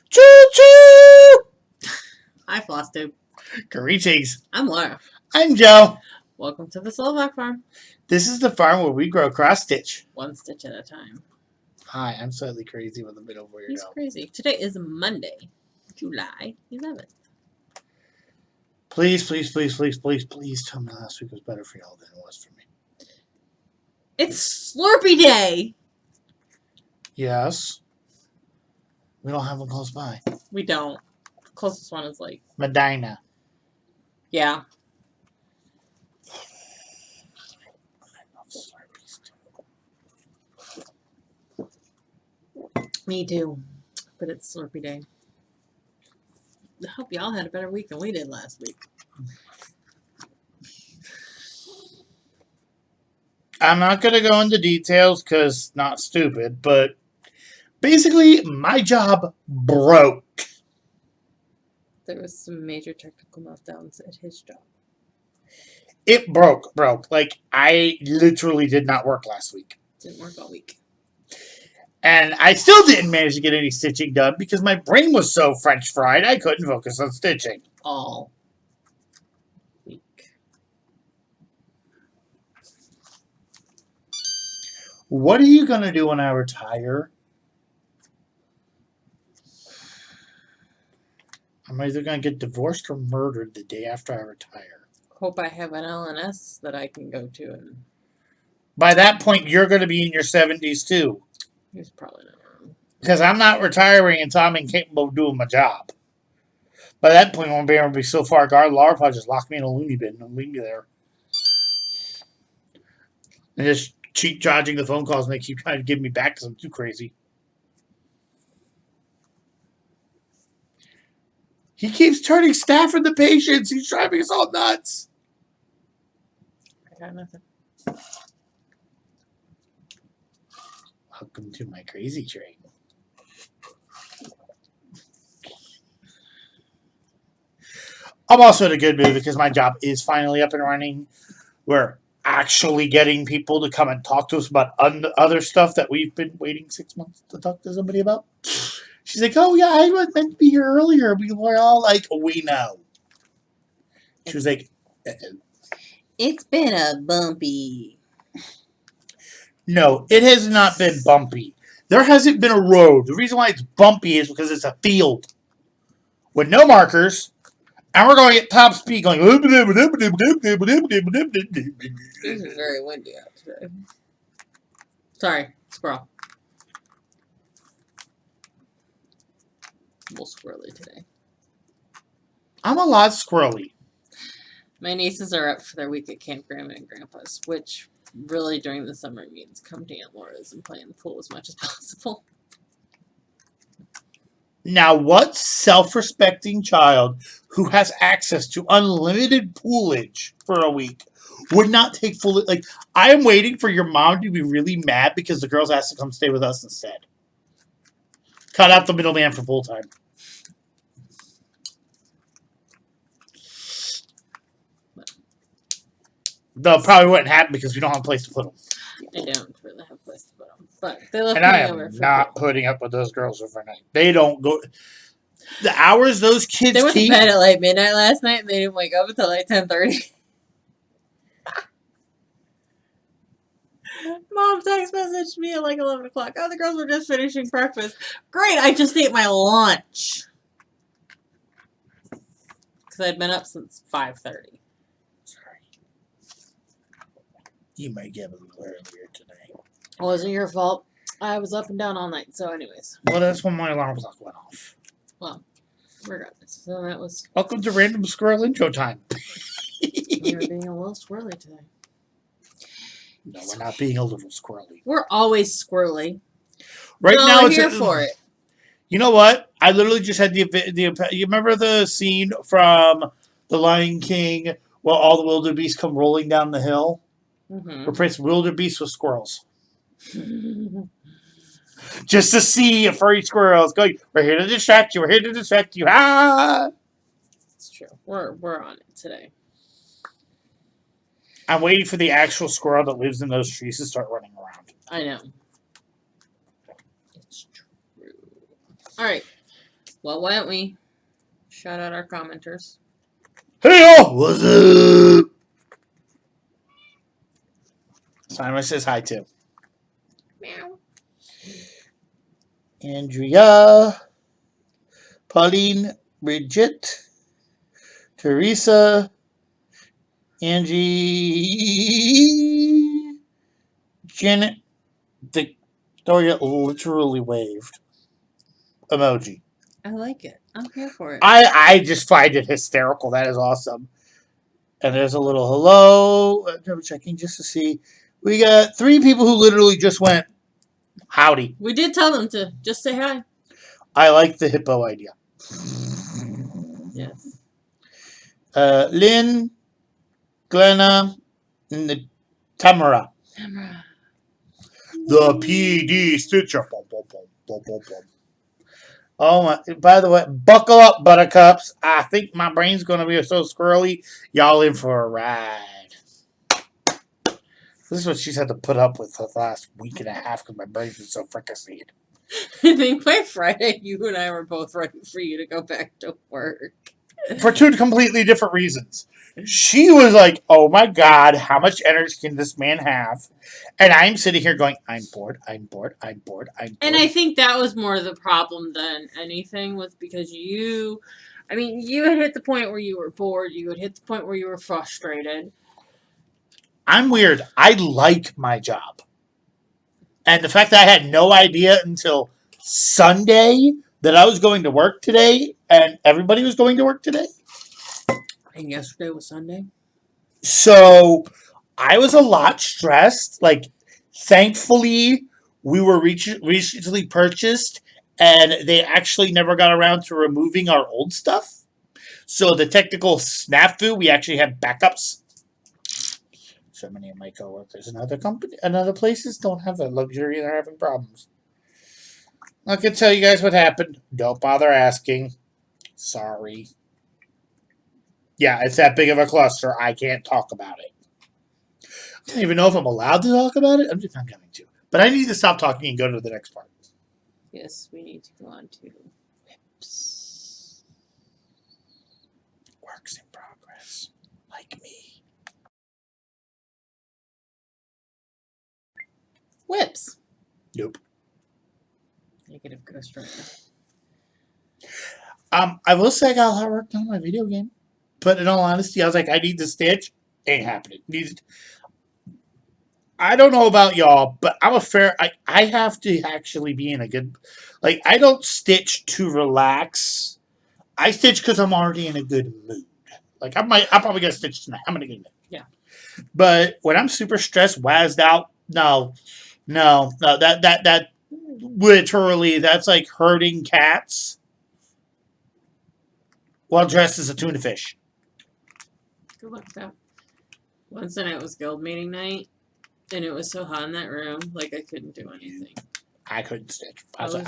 Choo-choo! Hi, Flosstube. Greetings. I'm Laura. I'm Joe. Welcome to the Slovak Farm. This is the farm where we grow cross-stitch. One stitch at a time. Hi, I'm slightly crazy with a bit of weirdo. He's crazy. Today is Monday, July 11th. Please tell me last week was better for y'all than it was for me. It's Slurpee Day! Yes. We don't have one close by. We don't. The closest one is like... Medina. Yeah. I love Slurpees too. Me too. But it's Slurpee Day. I hope y'all had a better week than we did last week. I'm not going to go into details because not stupid, but basically my job broke. There was some major technical meltdowns at his job. It broke. Like, I literally did not work last week. Didn't work all week. And I still didn't manage to get any stitching done because my brain was so French fried I couldn't focus on stitching. All week. What are you going to do when I retire? I'm either going to get divorced or murdered the day after I retire. Hope I have an LNS that I can go to. And by that point, you're going to be in your 70s too. he's probably not wrong. Because I'm not retiring until I'm incapable of doing my job. By that point, I won't be able to be so far gone. Laura probably just lock me in a loony bin and leave me there. And just cheap charging the phone calls and they keep trying to give me back because I'm too crazy. He keeps turning staff into patients. He's driving us all nuts. I got nothing. Welcome to my crazy train. I'm also in a good mood because my job is finally up and running. We're actually getting people to come and talk to us about other stuff that we've been waiting 6 months to talk to somebody about. She's like, oh, yeah, I was meant to be here earlier. We were all like, we know. She was like, it's been a bumpy. No, it has not been bumpy. There hasn't been a road. The reason why it's bumpy is because it's a field with no markers. And we're going at top speed going... This is very windy out today. Sorry, squirrel. A little squirrely today. I'm a lot squirrely. My nieces are up for their week at Camp Grandma and Grandpa's, which really during the summer means come to Aunt Laura's and play in the pool as much as possible. Now, what self-respecting child who has access to unlimited poolage for a week would not take full... Like, I am waiting for your mom to be really mad because the girls asked to come stay with us instead. Cut out the middleman for full time. Though probably wouldn't happen because we don't have a place to put them. I don't really have a place to put them. But they left and I me over am for not putting up with those girls overnight. They don't go... The hours those kids They went keep... to bed at like midnight last night and they didn't wake up until like 10:30. Mom text messaged me at like 11 o'clock. Oh, the girls were just finishing breakfast. Great, I just ate my lunch. Because I'd been up since 5:30. Sorry. You might get a little earlier today. It wasn't your fault. I was up and down all night. So anyways. Well, that's when my alarm clock went off. Well, regardless. So that was... Welcome to Random Squirrel Intro Time. We're being a little squirrely today. No, we're not being a little squirrely. We're always squirrely. Right now, I'm it's here for it. You know what? I literally just had the. You remember the scene from The Lion King where all the wildebeest come rolling down the hill? Mm-hmm. Replace wildebeest with squirrels. Just to see a furry squirrels going, we're here to distract you. We're here to distract you. Ah! It's true. We're on it today. I'm waiting for the actual squirrel that lives in those trees to start running around. I know. It's true. All right. Well, why don't we shout out our commenters? Hey, y'all! What's up? Simon says hi, too. Meow. Andrea, Pauline, Bridget, Teresa, Angie, Janet, Victoria literally waved. Emoji. I like it. I'm here for it. I just find it hysterical. That is awesome. And there's a little hello. I'm checking just to see. We got 3 people who literally just went, howdy. We did tell them to just say hi. I like the hippo idea. Yes. Lynn, Glenna, and Tamara. Tamara. The PD Stitcher. Boom, boom, boom, boom, boom, boom. Oh my! By the way, buckle up, buttercups. I think my brain's gonna be so squirrely. Y'all in for a ride. This is what she's had to put up with the last week and a half because my brain's been so fricasseed. I think by Friday, you and I were both ready for you to go back to work. For 2 completely different reasons. She was like, oh my God, how much energy can this man have? And I'm sitting here going, I'm bored, I'm bored, I'm bored, I'm bored. And I think that was more the problem than anything, was because you had hit the point where you were bored, you had hit the point where you were frustrated. I'm weird. I like my job. And the fact that I had no idea until Sunday that I was going to work today and everybody was going to work today. And yesterday was Sunday. So I was a lot stressed. Like, thankfully, we were recently purchased and they actually never got around to removing our old stuff. So the technical snafu, we actually had backups. So many of my coworkers and other places don't have that luxury and are having problems. I can tell you guys what happened. Don't bother asking. Sorry. Yeah, it's that big of a cluster. I can't talk about it. I don't even know if I'm allowed to talk about it. I'm just not going to. But I need to stop talking and go to the next part. Yes, we need to go on to whips. Works in progress. Like me. Whips. Nope. Negative ghost right I will say I got a lot of work done on my video game. But in all honesty, I was like, I need to stitch. Ain't happening. I don't know about y'all, but I have to actually be in a good, like, I don't stitch to relax. I stitch because I'm already in a good mood. Like, I'm probably gonna stitch tonight. I'm in a good mood. Yeah. But when I'm super stressed, wazzed out, no, that literally, that's like herding cats while dressed as a tuna fish. Good luck with that. Wednesday night was guild meeting night, and it was so hot in that room, like I couldn't do anything. I couldn't stitch. I was At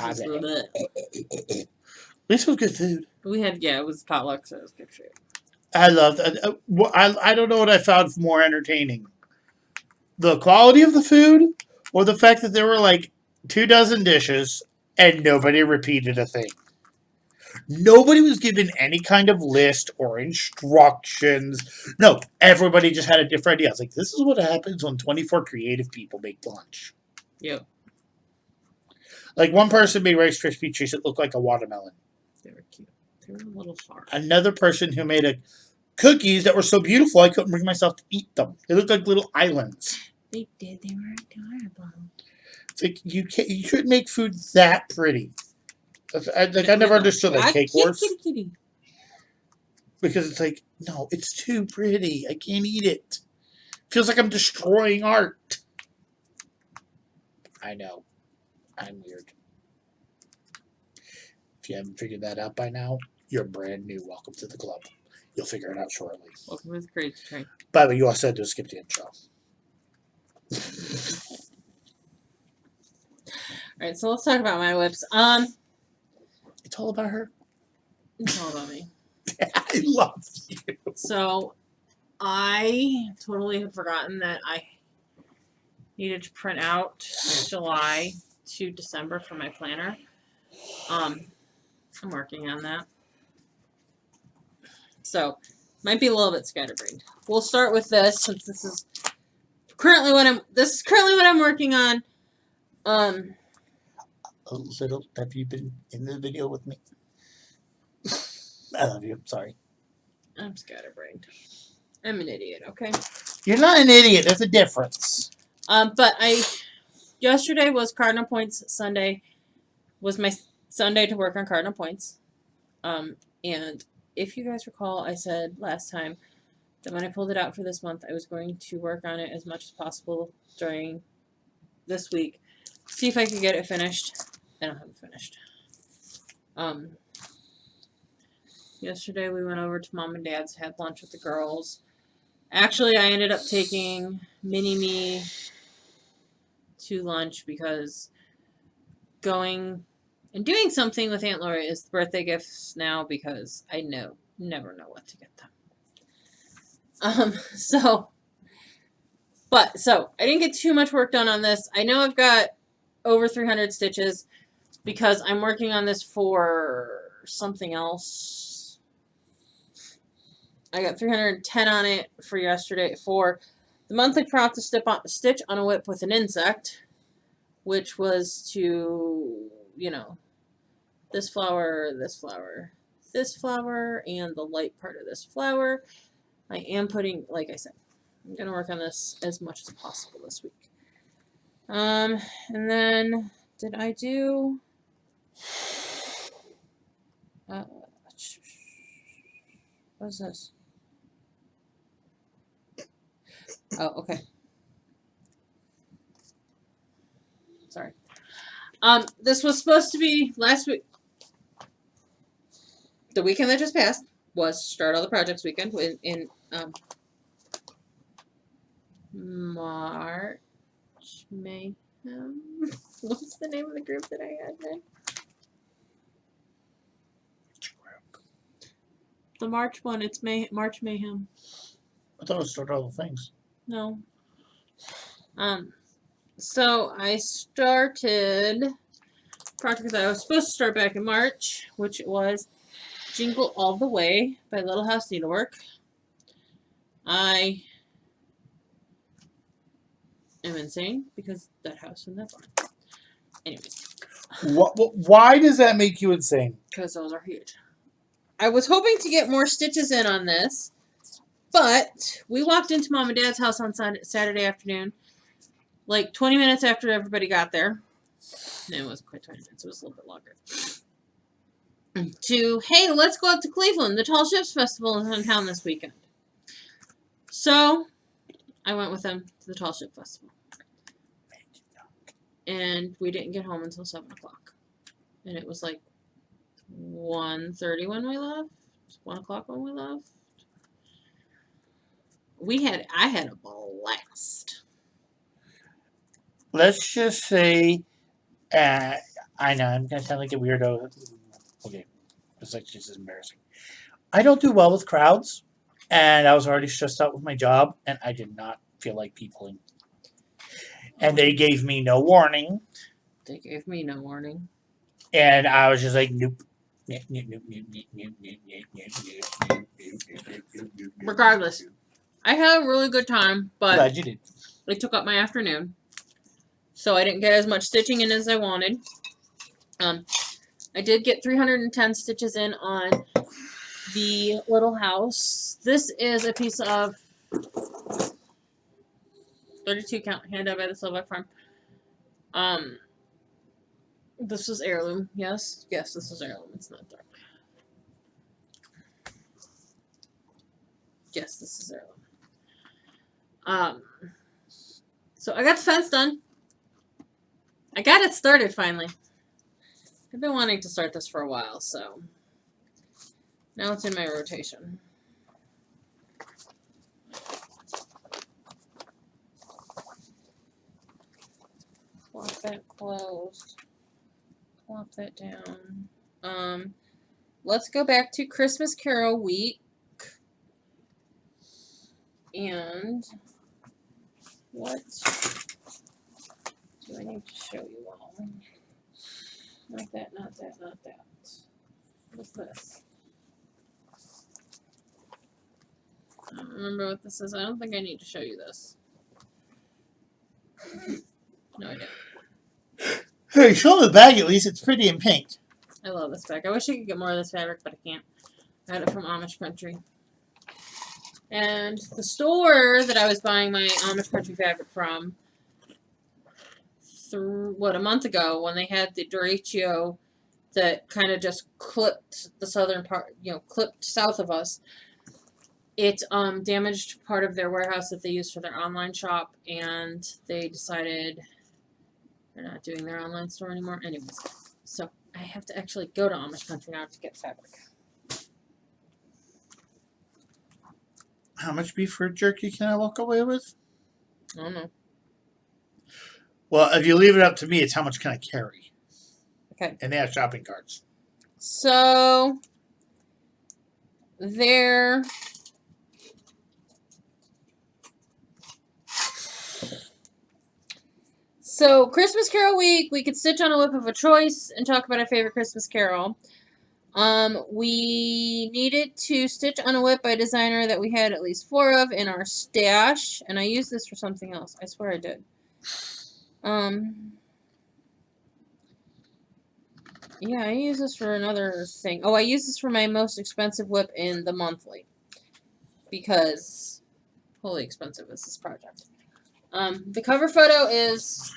least it was good food. It was potluck, so it was good food. I loved it. I don't know what I found more entertaining. The quality of the food or the fact that there were like 24 dishes and nobody repeated a thing. Nobody was given any kind of list or instructions. No, everybody just had a different idea. I was like, this is what happens when 24 creative people make lunch. Yep. Like, one person made Rice Krispie treats that looked like a watermelon. They were cute. They were a little hard. Another person who made cookies that were so beautiful I couldn't bring myself to eat them. They looked like little islands. They did. They were adorable. It's like, you couldn't make food that pretty. I never understood that cake wars. Kitty. Because it's like, no, it's too pretty. I can't eat it. Feels like I'm destroying art. I know. I'm weird. If you haven't figured that out by now, you're brand new. Welcome to the club. You'll figure it out shortly. Welcome to the crazy train. By the way, you also had to skip the intro. Alright, so let's talk about my whips. It's all about her. It's all about me. I love you. So, I totally had forgotten that I needed to print out July to December for my planner. I'm working on that. So, might be a little bit scatterbrained. We'll start with this since this is currently what I'm working on. Little, have you been in the video with me? I love you. Sorry. I'm scatterbrained. I'm an idiot, okay? You're not an idiot. There's a difference. But yesterday was Cardinal Points Sunday. Was my Sunday to work on Cardinal Points. And if you guys recall, I said last time that when I pulled it out for this month, I was going to work on it as much as possible during this week. See if I could get it finished. I don't have it finished. Yesterday we went over to Mom and Dad's, had lunch with the girls. Actually, I ended up taking Mini-Me to lunch because going and doing something with Aunt Lori is birthday gifts now because I never know what to get them. So I didn't get too much work done on this. I know I've got over 300 stitches because I'm working on this for something else. I got 310 on it for yesterday for the monthly prompt to stitch on a whip with an insect, which was to, this flower, this flower, this flower, and the light part of this flower. I am putting, like I said, I'm going to work on this as much as possible this week. And then, did I do... what is this? Oh, okay. Sorry. This was supposed to be last week. The weekend that just passed was Start All the Projects weekend in March Mayhem. What's the name of the group that I had then? The March one. It's March Mayhem. I thought it was Start All the Things. No. So I started project that I was supposed to start back in March, which was Jingle All the Way by Little House Needlework. I am insane because that house and that barn. Anyways. Why does that make you insane? Because those are huge. I was hoping to get more stitches in on this, but we walked into Mom and Dad's house on Saturday afternoon, like 20 minutes after everybody got there. No, it wasn't quite 20 minutes. It was a little bit longer. Hey, let's go out to Cleveland. The Tall Ships Festival is in town this weekend. So, I went with them to the Tall Ship Festival. And we didn't get home until 7 o'clock. And it was like 1:30 when we left. 1 o'clock when we left. I had a blast. Let's just say, I know, I'm going to sound like a weirdo. Okay, it's like just embarrassing. I don't do well with crowds, and I was already stressed out with my job, and I did not feel like peopling. And they gave me no warning. They gave me no warning. And I was just like, nope. Regardless, I had a really good time, but glad you did. It took up my afternoon, so I didn't get as much stitching in as I wanted. I did get 310 stitches in on the little house. This is a piece of 32 count handed by the Slovak Farm. This was heirloom. Yes, this is heirloom. It's not dark. Yes, this is heirloom. So I got the fence done. I got it started finally. I've been wanting to start this for a while, so now it's in my rotation. Plop that closed. Plop that down. Let's go back to Christmas Carol week. And what do I need to show you all? Not that, not that, not that. What's this? I don't remember what this is. I don't think I need to show you this. No, I don't. Hey, show the bag at least. It's pretty in pink. I love this bag. I wish I could get more of this fabric, but I can't. I got it from Amish Country. And the store that I was buying my Amish Country fabric from, a month ago, when they had the derecho that kind of just clipped the southern part, clipped south of us, it damaged part of their warehouse that they used for their online shop, and they decided they're not doing their online store anymore. Anyways, so I have to actually go to Amish Country now to get fabric. How much beef jerky can I walk away with? I don't know. Well, if you leave it up to me, it's how much can I carry. Okay. And they have shopping carts. So there. So Christmas Carol week, we could stitch on a whip of a choice and talk about our favorite Christmas Carol. We needed to stitch on a whip by a designer that we had at least 4 of in our stash, and I used this for something else. I swear I did. Yeah, I use this for another thing. Oh, I use this for my most expensive whip in the monthly, because holy expensive is this project. The cover photo is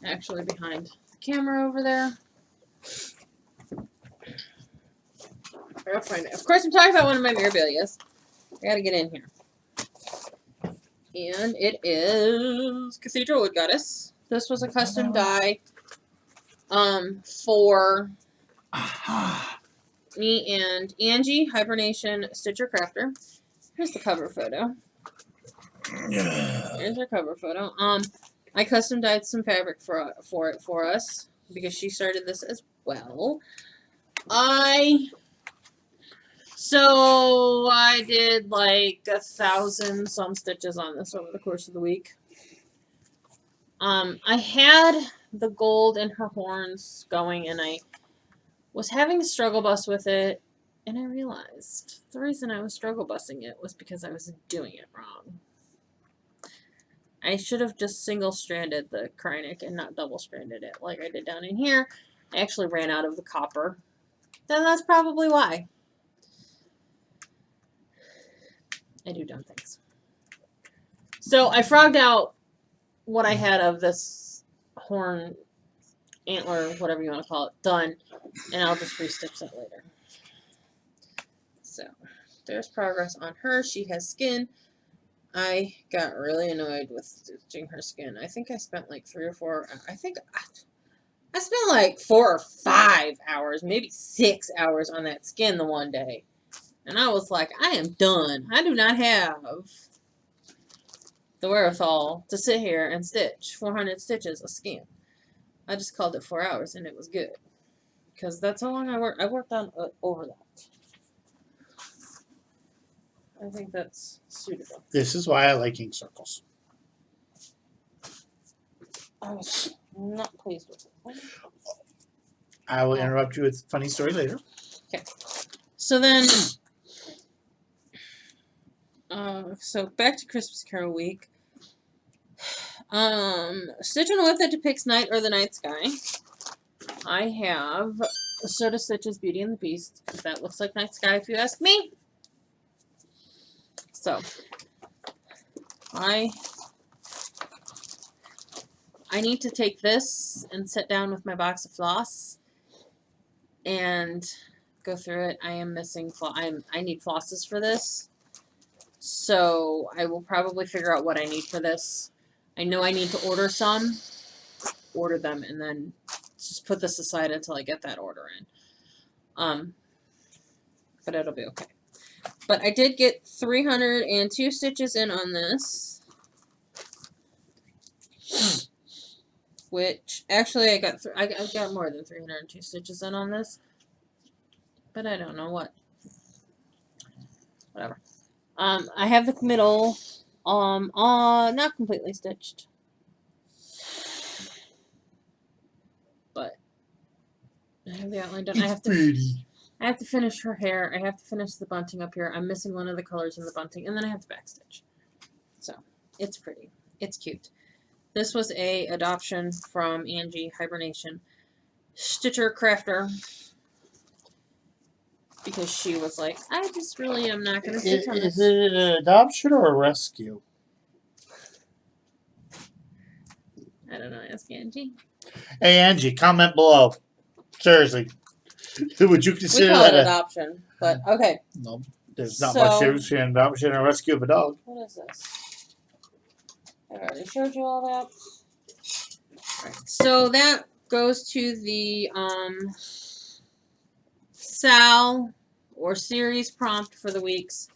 actually behind the camera over there. I gotta find it. Of course, I'm talking about one of my Mirabilias. I gotta get in here. And it is Cathedral Wood Goddess. This was a custom die for me and Angie, Hibernation Stitcher Crafter. Here's the cover photo. Here's her cover photo. I custom dyed some fabric for it for us because she started this as well. So I did like 1,000 some stitches on this over the course of the week. I had the gold in her horns going, and I was having a struggle bus with it, and I realized the reason I was struggle bussing it was because I was doing it wrong. I should have just single-stranded the Krynic and not double-stranded it like I did down in here. I actually ran out of the copper. Then that's probably why. I do dumb things. So I frogged out what I had of this horn, antler, whatever you want to call it, done, and I'll just re-stitch that later. So there's progress on her. She has skin. I got really annoyed with stitching her skin. I think I spent like 3 or 4. I spent like 4 or 5 hours, maybe 6 hours on that skin the one day. And I was like, I am done. I do not have the wherewithal to sit here and stitch 400 stitches of skin. I just called it 4 hours and it was good. Because that's how long I worked. I worked on over that. I think that's suitable. This is why I like ink circles. I was not pleased with it. I will interrupt you with a funny story later. Okay. So then, so back to Christmas Carol week. Stitch on a whip that depicts night or the night sky. I have Soda Stitch's Beauty and the Beast, because that looks like night sky if you ask me. So, I need to take this and sit down with my box of floss and go through it. I am missing I need flosses for this. So I will probably figure out what I need for this. I know I need to order some, order them, and then just put this aside until I get that order in. But it'll be okay. But I did get 302 stitches in on this. Which, actually, I got more than 302 stitches in on this. But I don't know what. Whatever. I have the middle, not completely stitched. But I have the outline done. I have to. I have to finish her hair. I have to finish the bunting up here. I'm missing one of the colors in the bunting, and then I have to backstitch. So it's pretty. It's cute. This was a adoption from Angie Hibernation Stitcher Crafter because she was like, I just really am not going to stitch on Is this. it an adoption or a rescue? I don't know. Ask Angie. Hey, Angie, comment below. Seriously. Would you We consider call it that adoption, but okay. No, there's not much So- difference between an adoption and a rescue of a dog. What is this? I already showed you all that. Right. So that goes to the Sal or series prompt for the weeks.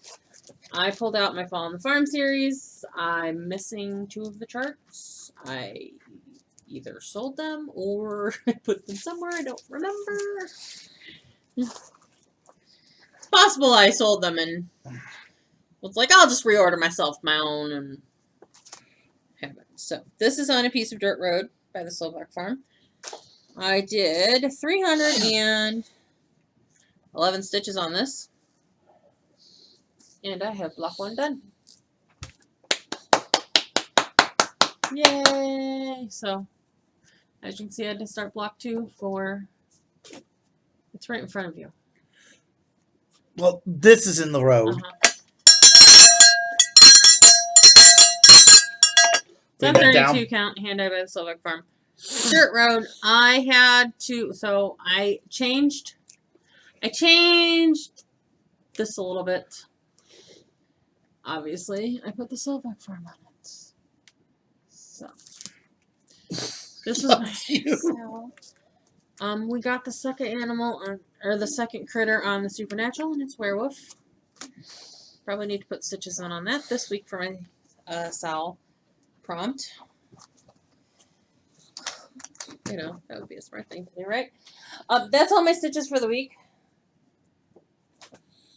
I pulled out my Fall on the Farm series. I'm missing 2 of the charts. I either sold them or put them somewhere. I don't remember. It's possible I sold them and was like, I'll just reorder myself my own and have it. So this is on a piece of dirt road by the Slovak Farm. I did 311 stitches on this. And I have block 1 done. Yay! So, as you can see, I had to start block 2 for... It's right in front of you. Well, this is in the road. 732 count, hand dyed by the Slovak Farm. Dirt road, I had to... So, I changed this a little bit. Obviously, I put the Slovak Farm on it. So, this was my cell. We got the second animal, or the second critter on the Supernatural, and it's werewolf. Probably need to put stitches on that this week for my Sal prompt. You know, that would be a smart thing to do, right? That's all my stitches for the week.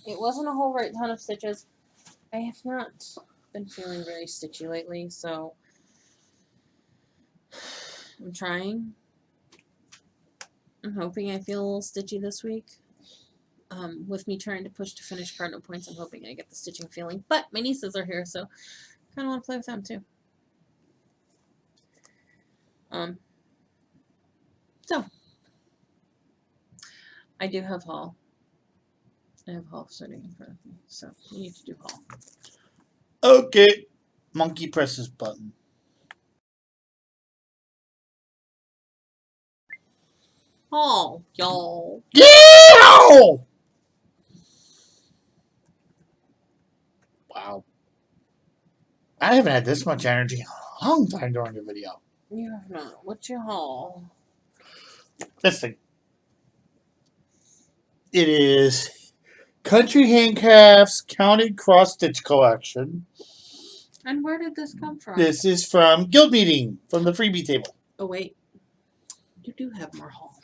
It wasn't a whole right ton of stitches. I have not been feeling very stitchy lately, so I'm trying. I'm hoping I feel a little stitchy this week. With me trying to push to finish cardinal points, I'm hoping I get the stitching feeling. But my nieces are here, so kind of want to play with them too. So I do have haul. I have haul sitting in front of me, so we need to do haul. Okay. Monkey presses button. Haul, y'all. Yeah! Wow. I haven't had this much energy in a long time during a video. You have not. What's your haul? This thing. It is Country Handcrafts Counted Cross Stitch Collection. And where did this come from? This is from Guild Meeting, from the freebie table. Oh, wait. You do have more haul.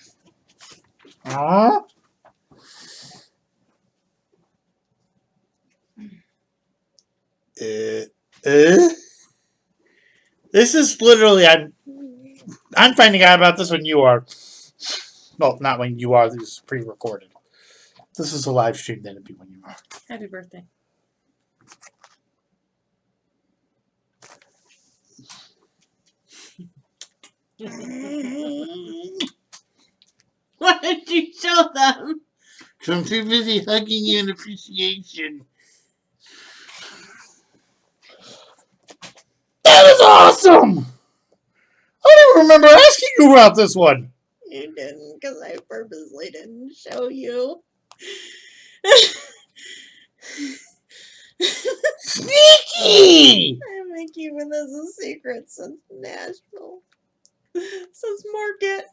This is literally, I'm finding out about this when you are. Well, not when you are. This is pre-recorded. This is a live stream, then it'd be when you are. Happy birthday. Why did you show them? Because I'm too busy hugging you in appreciation. That is awesome! I don't even remember asking you about this one. You didn't, because I purposely didn't show you. Sneaky! I've been keeping this a secret since Nashville. Since Market.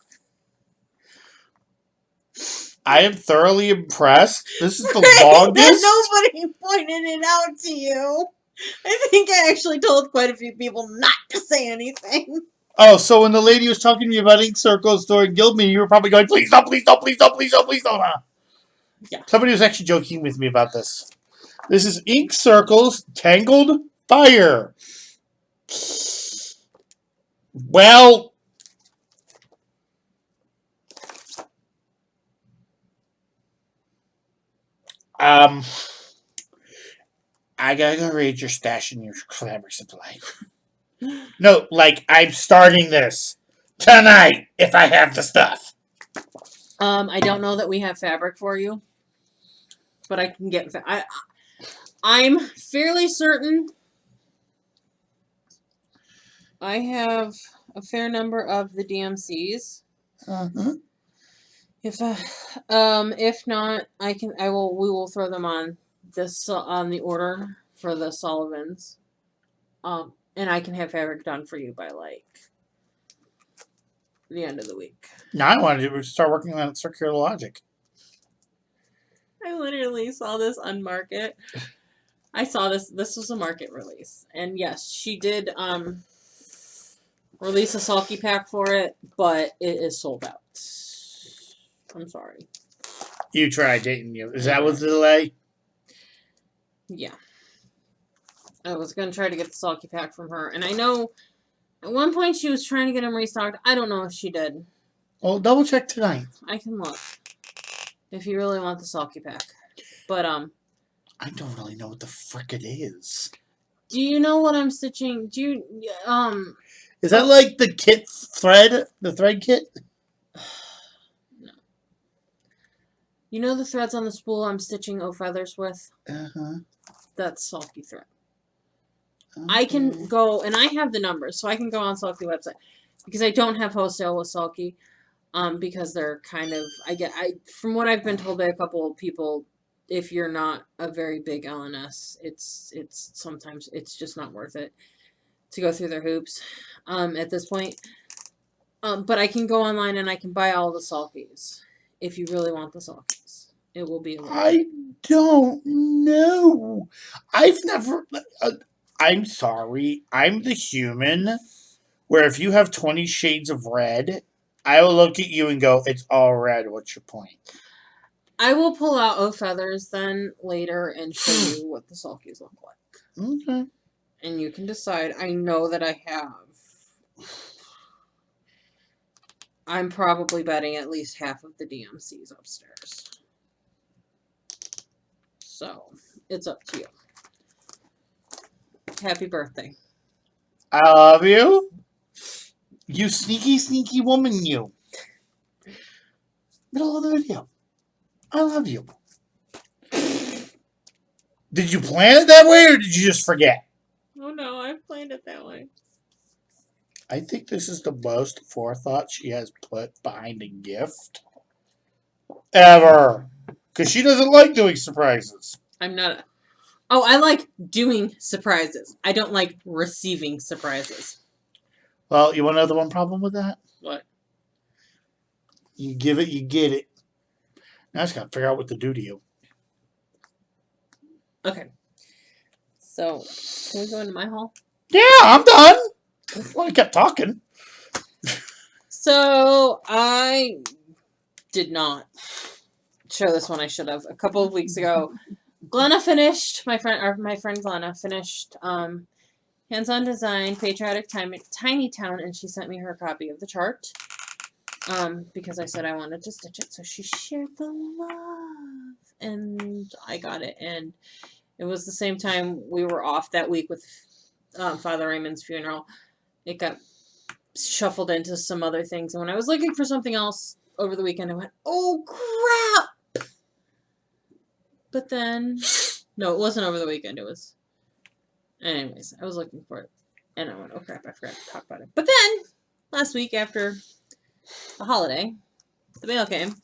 I am thoroughly impressed. This is the longest. Nobody pointed it out to you. I think I actually told quite a few people not to say anything. Oh, so when the lady was talking to me about ink circles during Guild Meeting, you were probably going, please don't, please don't, please don't, please don't, please don't. Yeah. Somebody was actually joking with me about this. This is Ink Circles Tangled Fire. Well, I gotta go raid your stash in your fabric supply. No, like, I'm starting this tonight if I have the stuff. I don't know that we have fabric for you, but I can get. I'm fairly certain I have a fair number of the DMCs. Uh-huh. If not, we will throw them on the order for the Sullivans. And I can have fabric done for you by like the end of the week. Now I wanted to start working on circular logic. I literally saw this on Market. I saw this. This was a Market release, and yes, she did release a sulky pack for it, but it is sold out. I'm sorry. You tried, didn't you? Is that what's the delay? Yeah. I was going to try to get the sulky pack from her. And I know at one point she was trying to get them restocked. I don't know if she did. Well, double check tonight. I can look. If you really want the sulky pack. But, I don't really know what the frick it is. do you know what I'm stitching? Do you, Is that like the kit thread? The thread kit? No. You know the threads on the spool I'm stitching feathers with? Uh-huh. That's sulky thread. Okay. I can go, and I have the numbers, so I can go on Sulky website. Because I don't have wholesale with Sulky. Because they're kind of, from what I've been told by a couple of people, if you're not a very big LNS, it's sometimes, it's just not worth it to go through their hoops, at this point. But I can go online and I can buy all the Sulkies. If you really want the Sulkies. It will be a little I don't know. I've never... I'm sorry. I'm the human where if you have 20 shades of red, I will look at you and go, it's all red. What's your point? I will pull out feathers then later and show you what the Sulkies look like. Okay. And you can decide. I know that I have. I'm probably betting at least half of the DMCs upstairs. So, it's up to you. Happy birthday. I love you. You sneaky, sneaky woman, you. Middle of the video. I love you. Did you plan it that way or did you just forget? Oh no, I've planned it that way. I think this is the most forethought she has put behind a gift ever. Because she doesn't like doing surprises. I'm not. Oh, I like doing surprises. I don't like receiving surprises. Well, you want to know the one problem with that? What? You give it, you get it. Now I just got to figure out what to do to you. Okay. So, can we go into my haul? Yeah, I'm done. Well, I kept talking. So, I did not show this one. I should have. A couple of weeks ago, Glenna finished, my friend Glenna finished Hands-On Design, Patriotic Tiny Town, and she sent me her copy of the chart. Because I said I wanted to stitch it, so she shared the love, and I got it, and it was the same time we were off that week with Father Raymond's funeral. It got shuffled into some other things, and when I was looking for something else over the weekend, I went, oh crap! But then, no, it wasn't over the weekend, it was, anyways, I was looking for it, and I went, oh crap, I forgot to talk about it. But then, last week after the holiday, the mail came,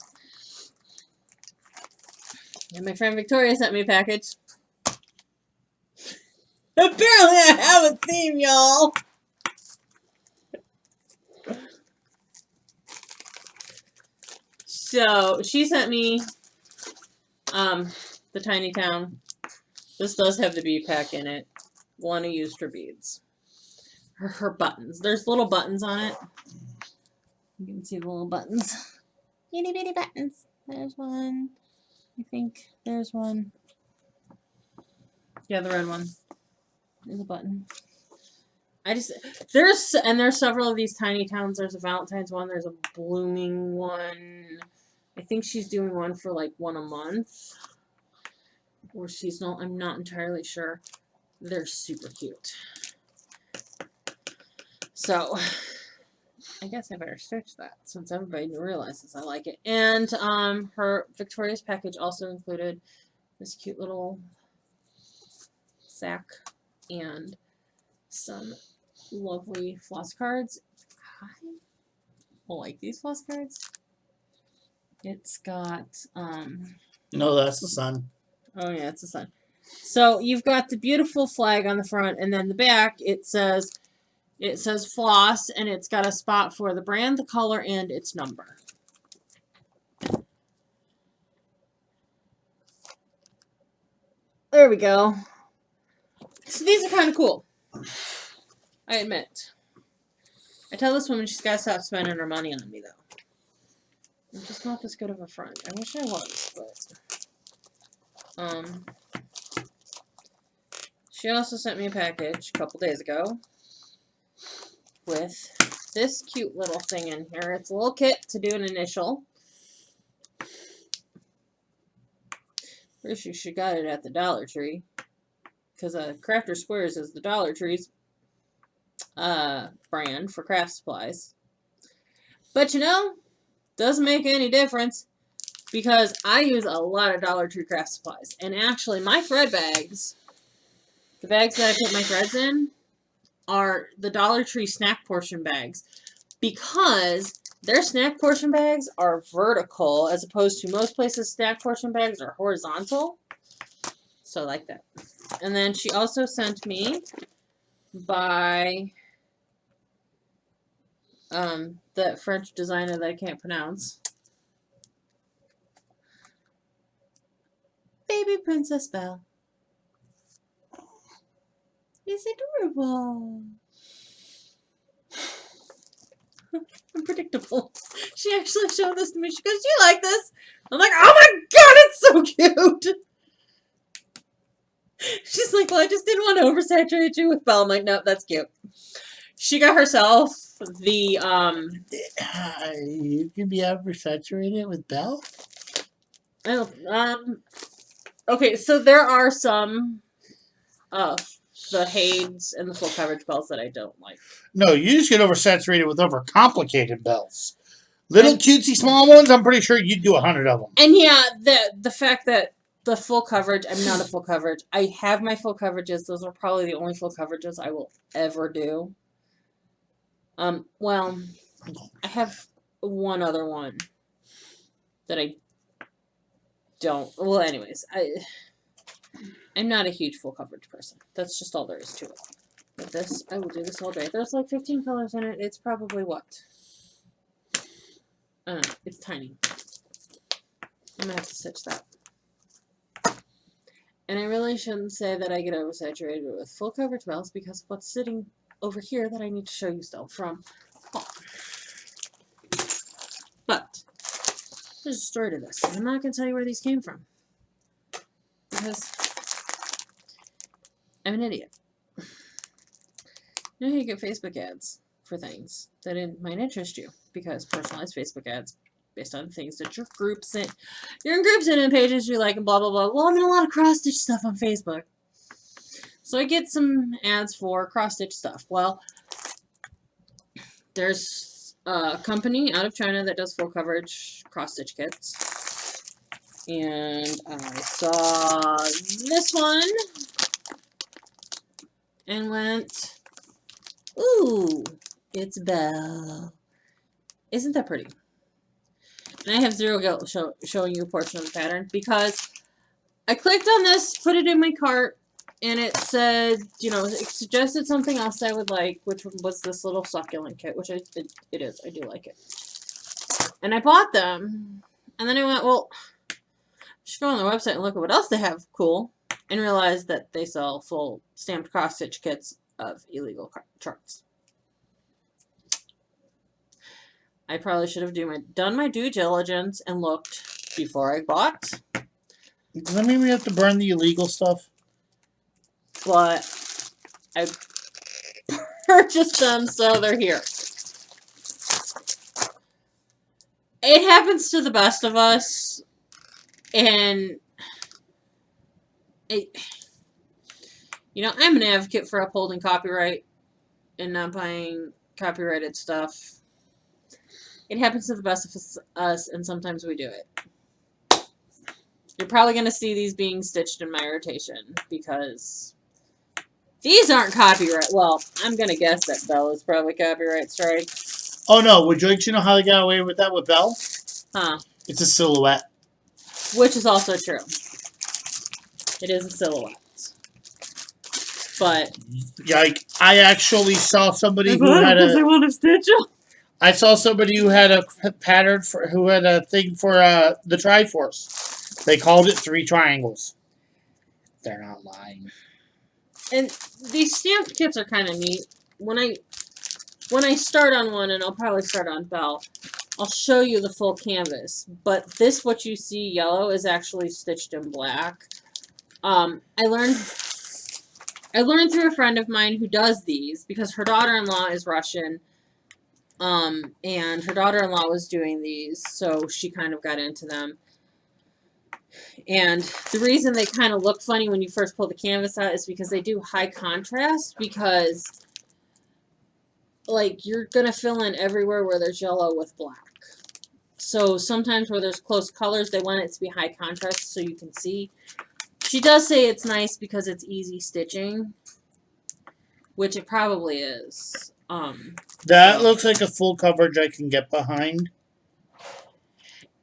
and my friend Victoria sent me a package. Apparently I have a theme, y'all! So, she sent me, the Tiny Town. This does have the bead pack in it. Lana used her beads. Her buttons. There's little buttons on it. You can see the little buttons. Itty bitty buttons. There's one. I think there's one. Yeah, the red one. There's a button. There's several of these Tiny Towns. There's a Valentine's one. There's a blooming one. I think she's doing one for like one a month. or seasonal. I'm not entirely sure. They're super cute. So, I guess I better search that since everybody realizes I like it. And her Victoria's package also included this cute little sack and some lovely floss cards. I like these floss cards. It's got No, that's the sun. oh yeah, it's the sun. So you've got the beautiful flag on the front, and then the back it says floss, and it's got a spot for the brand, the color, and its number. There we go. So these are kind of cool. I admit. I tell this woman she's got to stop spending her money on me, though. I'm just not this good of a friend. I wish I was, but... She also sent me a package a couple days ago with this cute little thing in here. It's a little kit to do an initial. First, you should got it at the Dollar Tree, because Crafter Squares is the Dollar Tree's brand for craft supplies. But you know, doesn't make any difference because I use a lot of Dollar Tree craft supplies. And actually, my thread bags, the bags that I put my threads in, are the Dollar Tree snack portion bags because their snack portion bags are vertical as opposed to most places snack portion bags are horizontal. So I like that. And then she also sent me by that French designer that I can't pronounce. Baby Princess Belle. It's adorable. Unpredictable. She actually showed this to me. She goes, "Do you like this?" I'm like, "Oh my god, it's so cute!" She's like, "Well, I just didn't want to oversaturate you with Belle." I'm like, "No, that's cute." She got herself the You can be oversaturated with Belle? okay, so there are some the Hades and the full coverage bells that I don't like. No, you just get oversaturated with overcomplicated bells. Little cutesy small ones, I'm pretty sure you'd do 100 of them. And yeah, the fact that the full coverage, I'm not a full coverage. I have my full coverages. Those are probably the only full coverages I will ever do. Well, I have one other one that I don't. Well, anyways, I'm not a huge full coverage person. That's just all there is to it. But this, I will do this all day. There's like 15 colors in it. It's probably what? I don't know. It's tiny. I'm gonna have to stitch that. And I really shouldn't say that I get oversaturated with full coverage bells because of what's sitting over here that I need to show you still from Paul. But there's a story to this. And I'm not going to tell you where these came from because I'm an idiot. You know how you get Facebook ads for things that might interest you because personalized Facebook ads based on things that your group's in. You're in groups and in pages you like and blah, blah, blah. Well, I'm in a lot of cross-stitch stuff on Facebook. So I get some ads for cross-stitch stuff. Well, there's a company out of China that does full coverage cross-stitch kits. And I saw this one and went, ooh, it's Belle. Isn't that pretty? And I have zero guilt showing you a portion of the pattern because I clicked on this, put it in my cart, and it said, you know, it suggested something else I would like, which was this little succulent kit, which it is. I do like it. And I bought them, and then I went, well, I should go on their website and look at what else they have cool, and realized that they sell full stamped cross-stitch kits of illegal charts. I probably should have done my due diligence and looked before I bought. Does that mean we have to burn the illegal stuff? But I purchased them, so they're here. It happens to the best of us, and I'm an advocate for upholding copyright and not buying copyrighted stuff. It happens to the best of us, and sometimes we do it. You're probably going to see these being stitched in my rotation because these aren't copyright. Well, I'm going to guess that Belle is probably copyright strike. Oh no, would you know how they got away with that with Belle? Huh. It's a silhouette. Which is also true. It is a silhouette. But Like, I actually saw somebody who had I want to stitch them. I saw somebody who had a pattern who had a thing for the Triforce. They called it 3 triangles. They're not lying. And these stamped kits are kind of neat. When I start on one, and I'll probably start on Belle, I'll show you the full canvas. But this, what you see yellow, is actually stitched in black. I learned through a friend of mine who does these because her daughter-in-law is Russian. And her daughter-in-law was doing these, so she kind of got into them. And the reason they kind of look funny when you first pull the canvas out is because they do high contrast, because like you're gonna fill in everywhere where there's yellow with black. So sometimes where there's close colors, they want it to be high contrast so you can see. She does say it's nice because it's easy stitching, which it probably is. That looks like a full coverage I can get behind.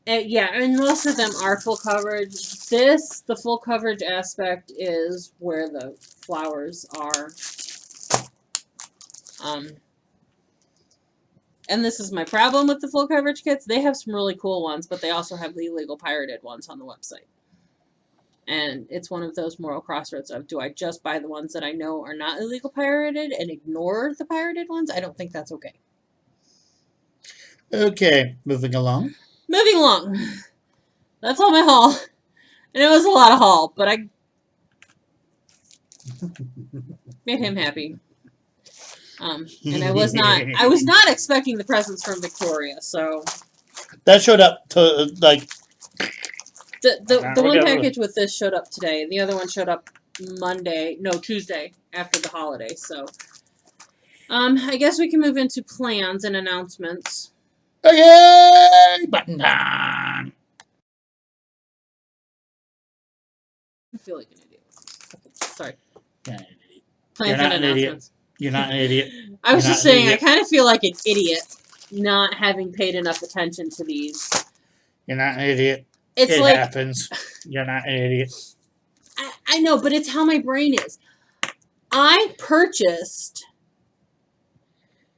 Yeah, and most of them are full coverage. The full coverage aspect is where the flowers are. And this is my problem with the full coverage kits. They have some really cool ones, but they also have the illegal pirated ones on the website. And it's one of those moral crossroads of, do I just buy the ones that I know are not illegal pirated and ignore the pirated ones? I don't think that's okay. Okay, moving along. Moving along. That's all my haul. And it was a lot of haul, but I made him happy. And I was not expecting the presents from Victoria, so that showed up to like the one package with this showed up today, and the other one showed up Tuesday after the holiday. So I guess we can move into plans and announcements. Okay, button time. I feel like an idiot. Sorry. You're not an idiot. Plans and announcements. You're not an idiot. I was just saying, I kind of feel like an idiot not having paid enough attention to these. You're not an idiot. It happens. You're not an idiot. I know, but it's how my brain is. I purchased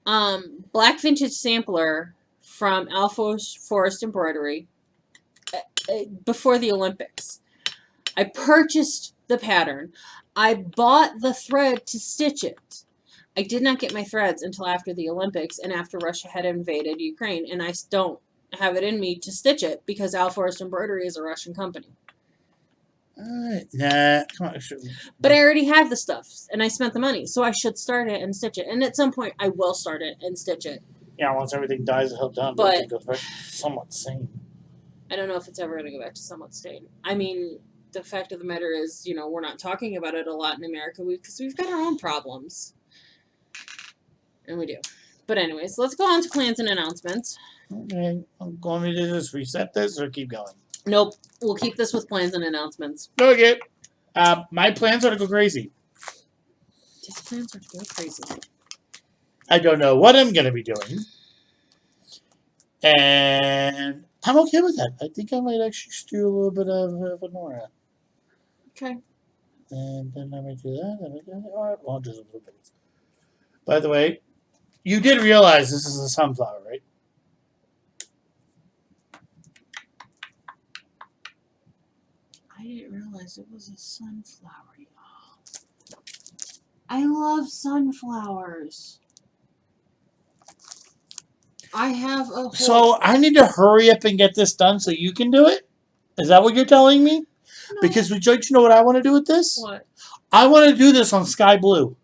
Black Vintage Sampler from Alpha Forest Embroidery before the Olympics. I purchased the pattern. I bought the thread to stitch it. I did not get my threads until after the Olympics and after Russia had invaded Ukraine, and I don't have it in me to stitch it because Alpha Forest Embroidery is a Russian company. Nah, come on. But I already have the stuff, and I spent the money, so I should start it and stitch it. And at some point, I will start it and stitch it. Yeah, once everything dies the hell down, but it goes back somewhat sane. I don't know if it's ever going to go back to somewhat sane. I mean, the fact of the matter is, we're not talking about it a lot in America because we've got our own problems. And we do. But anyways, let's go on to plans and announcements. Okay, I'm going to just reset this or keep going? Nope. We'll keep this with plans and announcements. Okay. My plans are to go crazy. His plans are to go crazy. I don't know what I'm going to be doing. And I'm okay with that. I think I might actually steal a little bit of Honora. Okay. And then I might do that. All right, well, just a little bit. By the way, you did realize this is a sunflower, right? I didn't realize it was a sunflower, y'all. I love sunflowers. I have a whole... So I need to hurry up and get this done so you can do it? Is that what you're telling me? No. Because you know what I want to do with this? What? I want to do this on sky blue.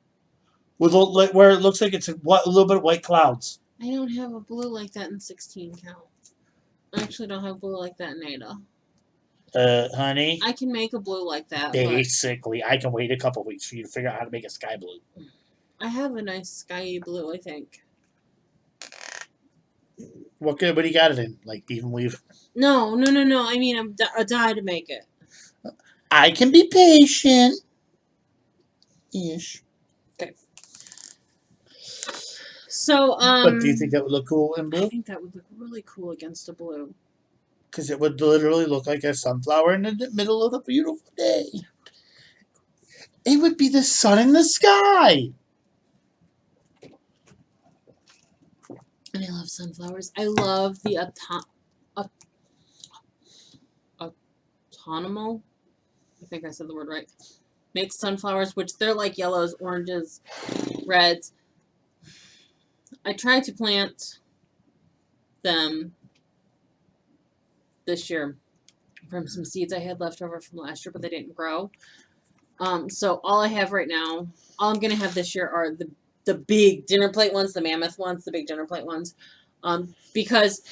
With where it looks like it's a little bit of white clouds. I don't have a blue like that in 16 count. I actually don't have blue like that in Ada. Honey, I can make a blue like that, but basically, I can wait a couple weeks for you to figure out how to make a sky blue. I have a nice sky blue, I think. What do you got it in? Like even weave? No. I mean, a dye to make it. I can be patient. Ish. So, But do you think that would look cool in I blue? think that would look really cool against a blue. Because it would literally look like a sunflower in the middle of a beautiful day. It would be the sun in the sky. And I love sunflowers. I love the autonomal. I think I said the word right. Make sunflowers, which they're like yellows, oranges, reds. I tried to plant them this year from some seeds I had left over from last year, but they didn't grow. So all I have right now, all I'm gonna have this year are the big dinner plate ones, the mammoth ones, the big dinner plate ones, because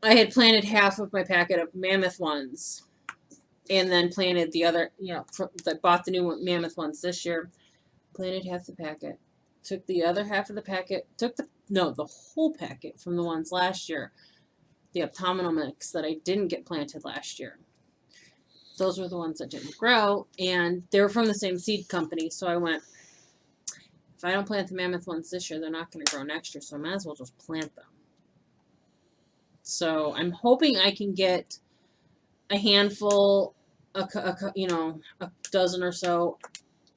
I had planted half of my packet of mammoth ones, and then planted the other. Bought the new mammoth ones this year. Planted half the packet. Took the other half of the packet. The whole packet from the ones last year. The autumnal mix that I didn't get planted last year. Those were the ones that didn't grow, and they were from the same seed company. So I went, if I don't plant the mammoth ones this year, they're not going to grow next year. So I might as well just plant them. So I'm hoping I can get a handful, a dozen or so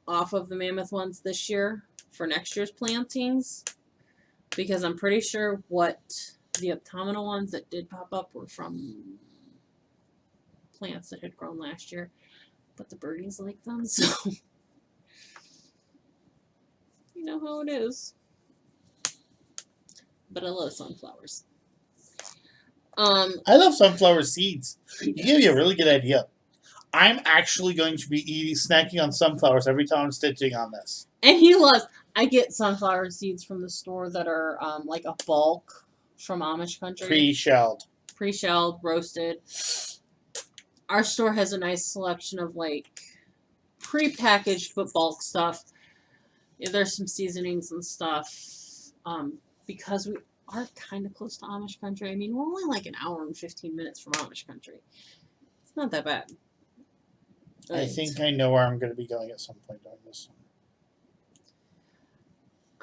off of the mammoth ones this year for next year's plantings, because I'm pretty sure what the autumnal ones that did pop up were from plants that had grown last year, but the birdies like them, so you know how it is. But I love sunflowers. I love sunflower seeds. You gave me a really good idea. I'm actually going to be snacking on sunflowers every time I'm stitching on this. And he loves. I get sunflower seeds from the store that are like a bulk from Amish country. Pre-shelled, roasted. Our store has a nice selection of like pre-packaged but bulk stuff. There's some seasonings and stuff. Because we are kind of close to Amish country. I mean, we're only like an hour and 15 minutes from Amish country. It's not that bad. I think I know where I'm going to be going at some point during this summer.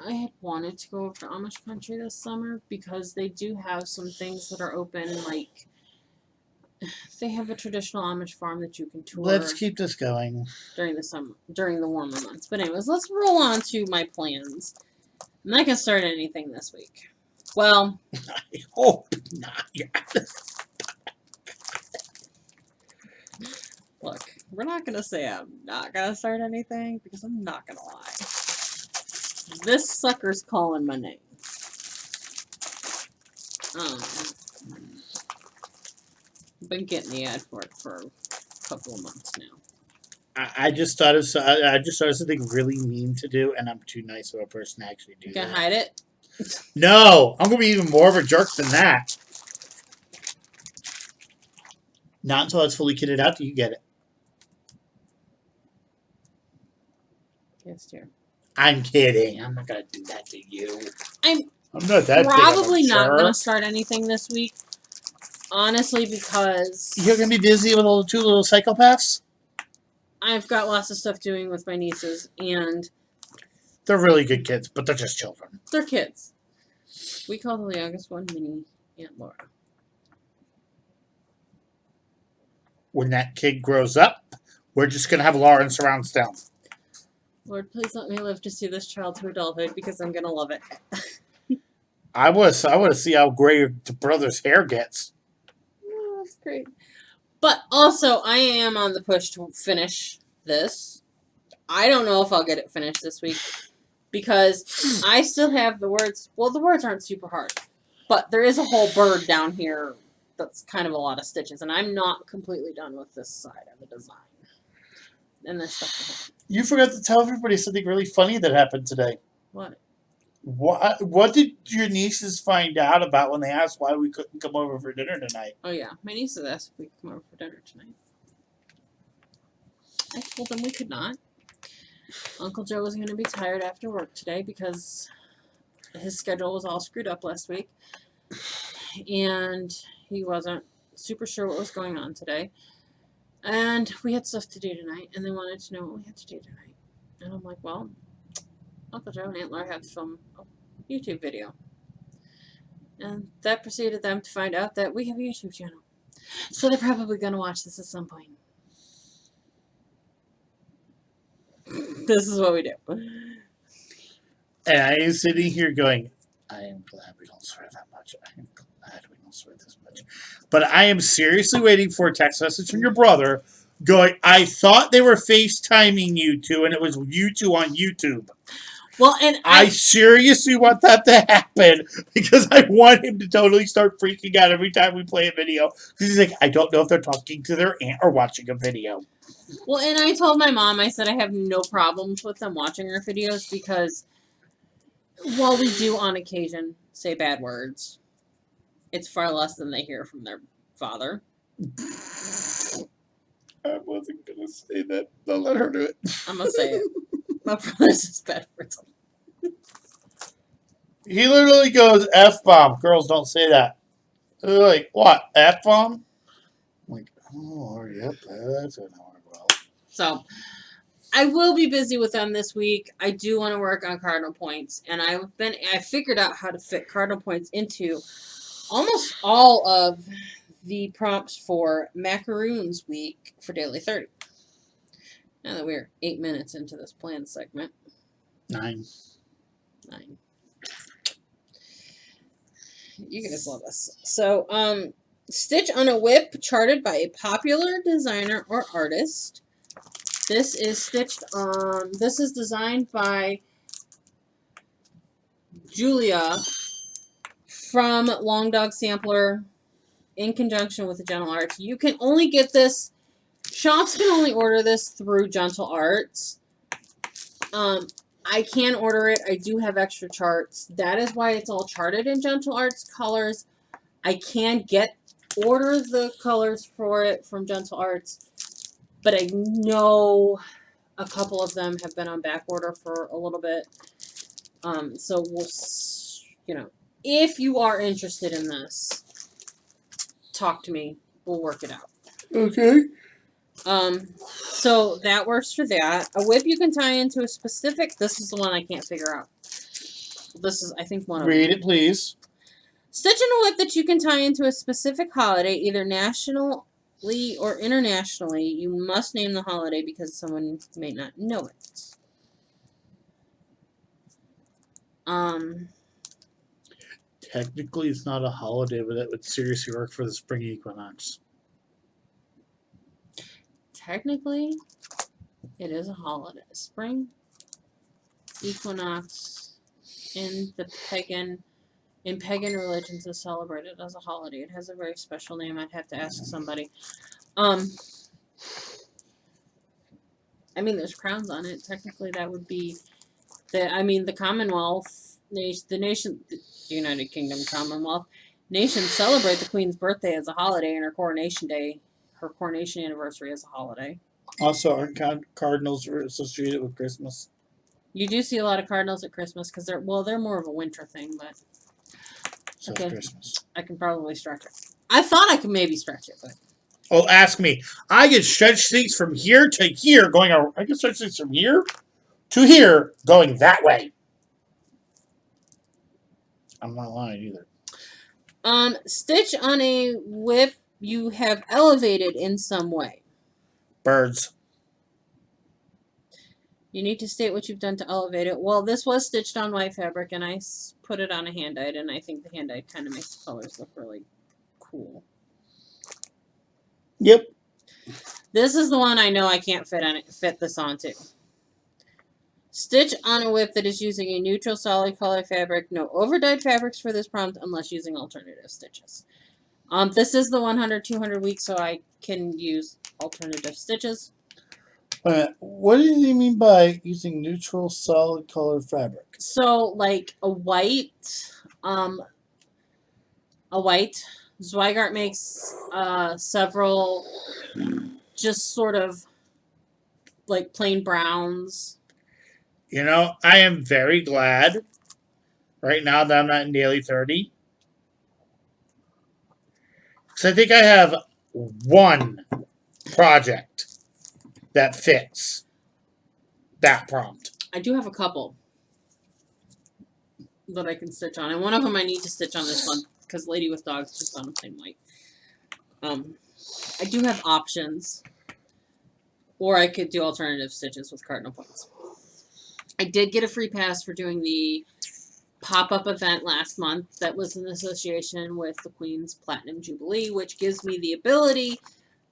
I had wanted to go over to Amish country this summer because they do have some things that are open, like they have a traditional Amish farm that you can tour. Let's keep this going during the warmer months. But anyways, let's roll on to my plans. I'm not gonna start anything this week. Well, I hope not. Look, we're not gonna say I'm not gonna start anything because I'm not gonna lie. This sucker's calling my name. I've been getting the ad for it for a couple of months now. I just thought of something really mean to do, and I'm too nice of a person to actually do You can that. hide it? No, I'm gonna be even more of a jerk than that. Not until it's fully kitted out do you get it. Yes, dear. I'm kidding. I'm not gonna do that to you. I'm not that probably big of a not jerk. gonna start anything this week. Honestly, because You're gonna be busy with all the two little psychopaths? I've got lots of stuff doing with my nieces, and they're really good kids, but they're just children. They're kids. We call the youngest one Minnie Aunt Laura. When that kid grows up, we're just gonna have Laura in surround sound. Lord, please let me live to see this child to adulthood because I'm gonna love it. I want to see how gray the brother's hair gets. Oh, that's great. But also, I am on the push to finish this. I don't know if I'll get it finished this week because I still have the words. Well, the words aren't super hard, but there is a whole bird down here that's kind of a lot of stitches, and I'm not completely done with this side of the design. And there's stuff to help. You forgot to tell everybody something really funny that happened today. What? What did your nieces find out about when they asked why we couldn't come over for dinner tonight? Oh yeah, my nieces asked if we could come over for dinner tonight. I told them we could not. Uncle Joe was going to be tired after work today because his schedule was all screwed up last week. And he wasn't super sure what was going on today. And we had stuff to do tonight, and they wanted to know what we had to do tonight. And I'm like, well, Uncle Joe and Aunt Laura have to film a YouTube video. And that preceded them to find out that we have a YouTube channel. So they're probably going to watch this at some point. This is what we do. And I am sitting here going, I am glad we don't swear that much. I am glad we don't swear this much. But I am seriously waiting for a text message from your brother going, I thought they were FaceTiming you two, and it was you two on YouTube. Well, and I seriously want that to happen because I want him to totally start freaking out every time we play a video. Because he's like, I don't know if they're talking to their aunt or watching a video. Well, and I told my mom, I said I have no problems with them watching our videos because while we do on occasion say bad words, it's far less than they hear from their father. I wasn't going to say that. Don't let her do it. I'm going to say it. My brother says bad words. He literally goes, F-bomb. Girls don't say that. They're like, what? F-bomb? I'm like, oh, Lord, yep, that's an hour. Well. So, I will be busy with them this week. I do want to work on cardinal points, and I figured out how to fit cardinal points into almost all of the prompts for Macaroons Week for Daily 30. Now that we're 8 minutes into this plan segment. 9. You guys love us. So, stitch on a whip charted by a popular designer or artist. This is this is designed by Julia from Long Dog Sampler in conjunction with the Gentle Arts. You can only get this, shops can only order this through Gentle Arts. I can order it. I do have extra charts. That is why it's all charted in Gentle Arts colors. I can order the colors for it from Gentle Arts, but I know a couple of them have been on back order for a little bit. So we'll, if you are interested in this, talk to me. We'll work it out. Okay. So that works for that. A whip you can tie into a specific. This is the one I can't figure out. This is, I think, one of them. Read it, please. Stitch in a whip that you can tie into a specific holiday, either nationally or internationally. You must name the holiday because someone may not know it. Technically, it's not a holiday, but that would seriously work for the spring equinox. Technically, it is a holiday. Spring equinox in pagan religions is celebrated as a holiday. It has a very special name. I'd have to ask somebody. I mean, there's crowns on it. Technically, that would be the Commonwealth, the United Kingdom Commonwealth nations celebrate the Queen's birthday as a holiday and her coronation anniversary as a holiday. Also, aren't cardinals associated with Christmas? You do see a lot of cardinals at Christmas because they're more of a winter thing, but So okay. Christmas. I can probably stretch it. I thought I could maybe stretch it, but Oh, ask me. I can stretch things from here to here going. I can stretch things from here to here going that way. I'm not lying either. Stitch on a whip you have elevated in some way. Birds. You need to state what you've done to elevate it. Well, this was stitched on white fabric, and I put it on a hand-dyed, and I think the hand-dyed kind of makes the colors look really cool. Yep. This is the one I know I can't fit this onto. Stitch on a whip that is using a neutral solid color fabric. No overdyed fabrics for this prompt unless using alternative stitches. This is the 100-200 week, so I can use alternative stitches. What does he mean by using neutral solid color fabric? So like a white. Zweigart makes several just sort of like plain browns. You know, I am very glad right now that I'm not in daily 30. Because I think I have one project that fits that prompt. I do have a couple that I can stitch on, and one of them I need to stitch on this month because Lady with Dogs just on the same white. I do have options, or I could do alternative stitches with cardinal points. I did get a free pass for doing the pop-up event last month that was in association with the Queen's Platinum Jubilee, which gives me the ability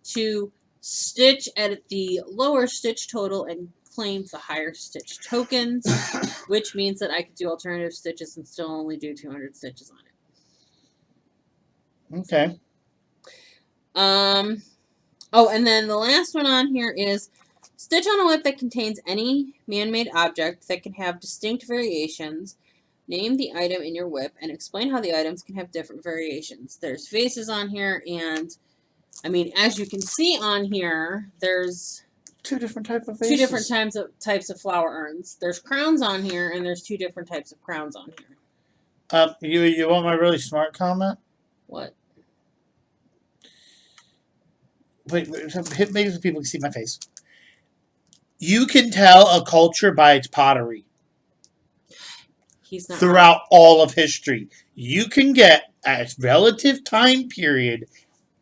to stitch at the lower stitch total and claim the higher stitch tokens, which means that I could do alternative stitches and still only do 200 stitches on it. Okay. Oh, and then the last one on here is stitch on a whip that contains any man-made object that can have distinct variations. Name the item in your whip and explain how the items can have different variations. There's faces on here, and I mean, as you can see on here, there's two different types of faces. Two different types of flower urns. There's crowns on here, and there's two different types of crowns on here. You want my really smart comment? What? Wait, maybe so people can see my face. You can tell a culture by its pottery. He's not throughout wrong. All of history. You can get a relative time period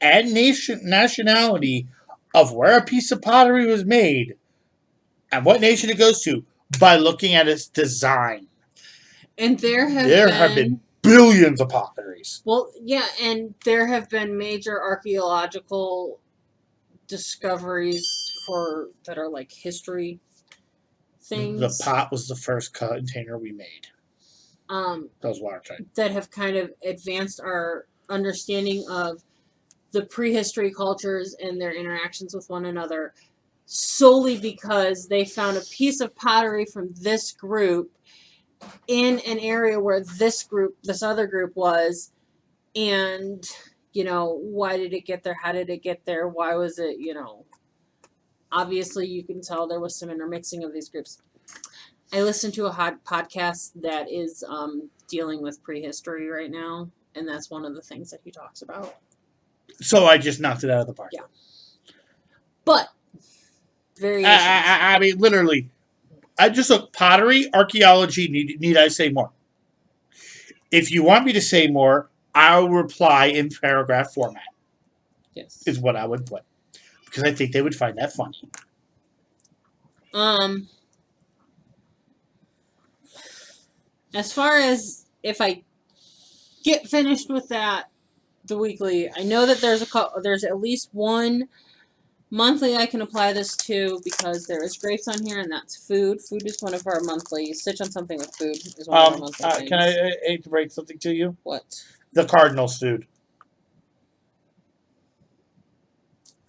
and nationality of where a piece of pottery was made and what nation it goes to by looking at its design. And there have been billions of potteries. Well, yeah, and there have been major archaeological discoveries that are like history things. The pot was the first container we made. That was watertight. That have kind of advanced our understanding of the prehistory cultures and their interactions with one another solely because they found a piece of pottery from this group in an area where this other group was, and why did it get there? How did it get there? Why was it, obviously you can tell there was some intermixing of these groups. I listen to a hot podcast that is dealing with prehistory right now, and that's one of the things that he talks about. So I just knocked it out of the park. Yeah. But variations. I mean, literally, I just look pottery, archaeology. Need I say more? If you want me to say more, I'll reply in paragraph format. Yes, is what I would put because I think they would find that funny. As far as if I get finished with that, the weekly, I know that there's at least one monthly I can apply this to because there is grapes on here, and that's food. Food is one of our monthly. Stitch on something with food is one of our monthly things. Can I hate to break something to you? What? The Cardinals food.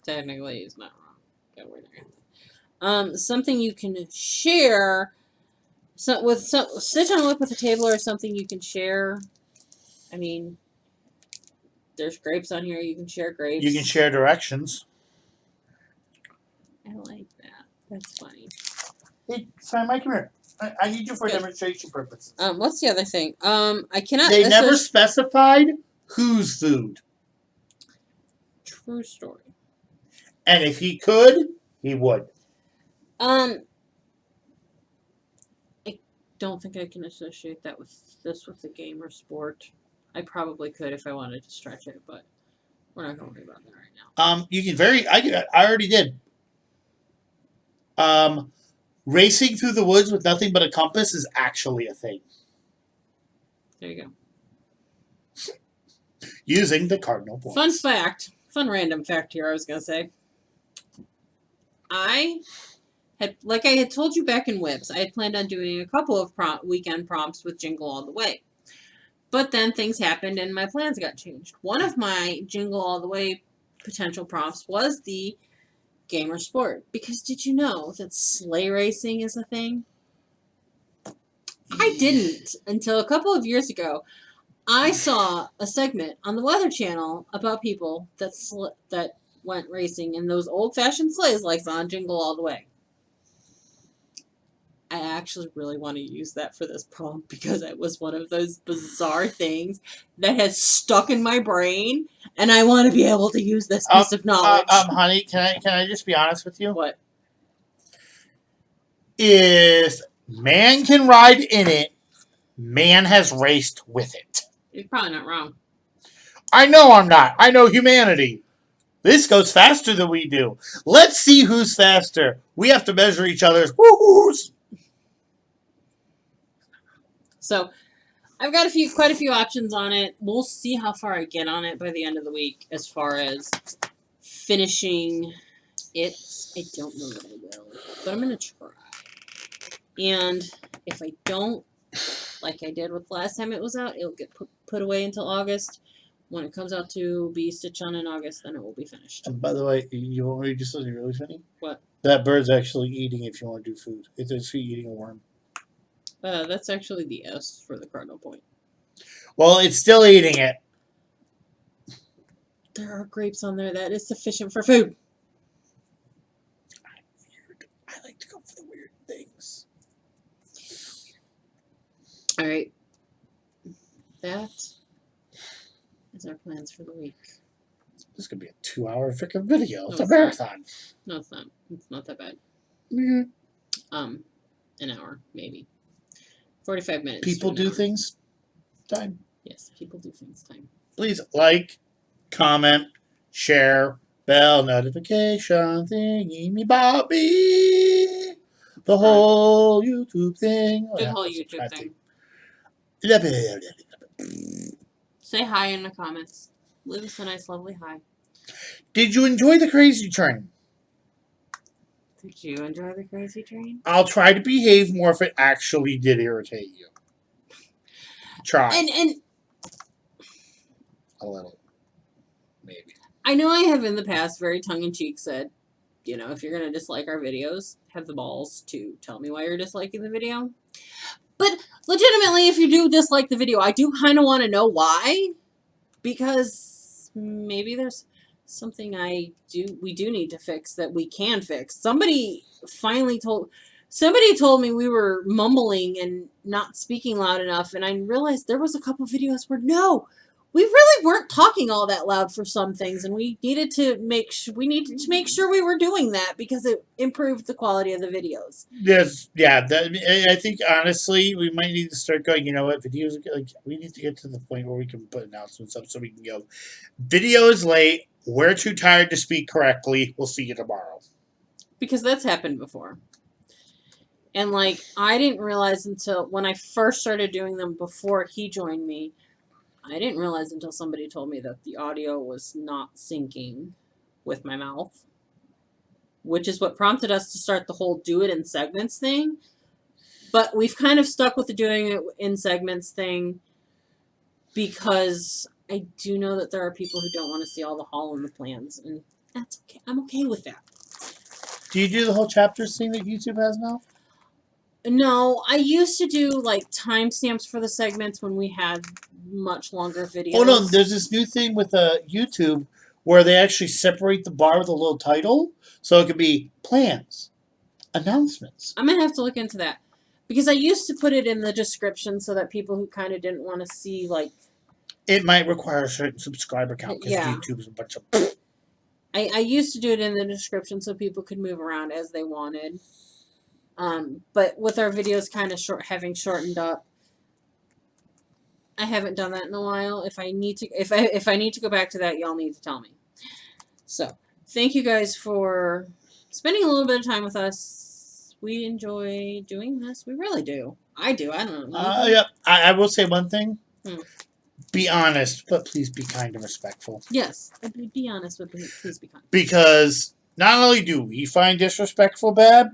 Technically, he's not wrong. Something you can share. Stitch on a whip with a table or something you can share. I mean, there's grapes on here. You can share grapes. You can share directions. I like that. That's funny. Hey, sorry, Mike, come here. I need you for demonstration purposes. What's the other thing? I cannot. They never specified whose food. True story. And if he could, he would. I don't think I can associate that with the game or sport. I probably could if I wanted to stretch it, but we're not going to worry about that right now. You can I already did. Racing through the woods with nothing but a compass is actually a thing. There you go. Using the cardinal points. Fun random fact here, I was going to say. Like I had told you back in Whips, I had planned on doing a couple of weekend prompts with Jingle All the Way. But then things happened and my plans got changed. One of my Jingle All the Way potential prompts was the gamer sport. Because did you know that sleigh racing is a thing? I didn't until a couple of years ago. I saw a segment on the Weather Channel about people that went racing in those old-fashioned sleighs like on Jingle All the Way. I actually really want to use that for this prompt because it was one of those bizarre things that has stuck in my brain, and I want to be able to use this piece of knowledge. Honey, can I just be honest with you? What? Is man can ride in it, man has raced with it. You're probably not wrong. I know I'm not. I know humanity. This goes faster than we do. Let's see who's faster. We have to measure each other's woo-hoos. So, I've got quite a few options on it. We'll see how far I get on it by the end of the week as far as finishing it. I don't know that I will, but I'm going to try. And if I don't, like I did with last time it was out, it'll get put away until August. When it comes out to be stitched on in August, then it will be finished. And by the way, you want me to do something really funny? What? That bird's actually eating if you want to do food. It's actually eating a worm. That's actually the S for the cardinal point. Well, it's still eating it. There are grapes on there. That is sufficient for food. I'm weird. I like to go for the weird things. All right. That is our plans for the week. This could be a 2-hour freaking video. It's No, a marathon. No, it's not. It's not that bad. Yeah. An hour, maybe. 45 minutes. People do things. Time. Yes, people do things. Time. Please like, comment, share, bell notification thingy me bobby. The whole YouTube thing. The whole YouTube thing. thing. Say hi in the comments. Leave us a nice, lovely hi. Did you enjoy the crazy train? Did you enjoy the crazy train? I'll try to behave more if it actually did irritate you. Try. And a little. Maybe. I know I have in the past very tongue-in-cheek said, you know, if you're going to dislike our videos, have the balls to tell me why you're disliking the video. But legitimately, if you do dislike the video, I do kind of want to know why. Because maybe there's something we do need to fix that we can fix. Somebody told me we were mumbling and not speaking loud enough, and I realized there was a couple videos where we really weren't talking all that loud for some things, and we needed to make sure we were doing that because it improved the quality of the videos. Yes, yeah. I think honestly, we might need to start going. You know what? Videos like we need to get to the point where we can put announcements up so we can go. Video is late. We're too tired to speak correctly. We'll see you tomorrow. Because that's happened before. And like I didn't realize until when I first started doing them before he joined me. I didn't realize until somebody told me that the audio was not syncing with my mouth, which is what prompted us to start the whole do it in segments thing. But we've kind of stuck with the doing it in segments thing because I do know that there are people who don't want to see all the haul and the plans, and that's okay. I'm okay with that. Do you do the whole chapters thing that YouTube has now? No, I used to do like timestamps for the segments when we had much longer videos. Oh no, there's this new thing with YouTube where they actually separate the bar with a little title, so it could be plans, announcements. I'm gonna have to look into that because I used to put it in the description so that people who kind of didn't want to see like. It might require a certain subscriber count because YouTube's a bunch of. I used to do it in the description so people could move around as they wanted. But with our videos kind of having shortened up, I haven't done that in a while. If I need to go back to that, y'all need to tell me. So, thank you guys for spending a little bit of time with us. We enjoy doing this. We really do. I do. I don't know. Yeah. I will say one thing. Be honest, but please be kind and respectful. Yes. Be honest, but please be kind. Because not only do we find disrespectful bad,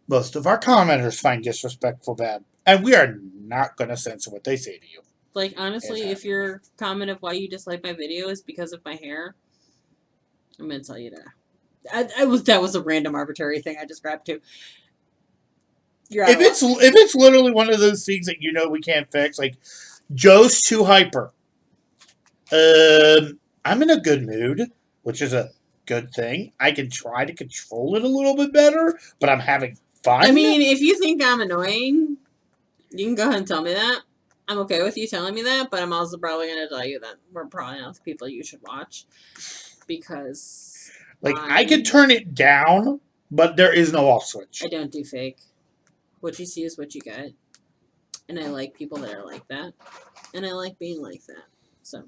most of our commenters find disrespectful bad. And we are not going to censor what they say to you. Like, honestly, if your comment of why you dislike my video is because of my hair, I'm going to tell you that. That was a random arbitrary thing I just grabbed too. You're out If it's literally one of those things that we can't fix, like Joe's too hyper. I'm in a good mood, which is a good thing. I can try to control it a little bit better, but I'm having fun. I mean, if you think I'm annoying, you can go ahead and tell me that. I'm okay with you telling me that, but I'm also probably going to tell you that we're probably not the people you should watch. Because... I can turn it down, but there is no off switch. I don't do fake. What you see is what you get. And I like people that are like that. And I like being like that. So,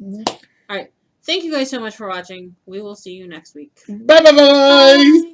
alright. Thank you guys so much for watching. We will see you next week. Bye. Bye.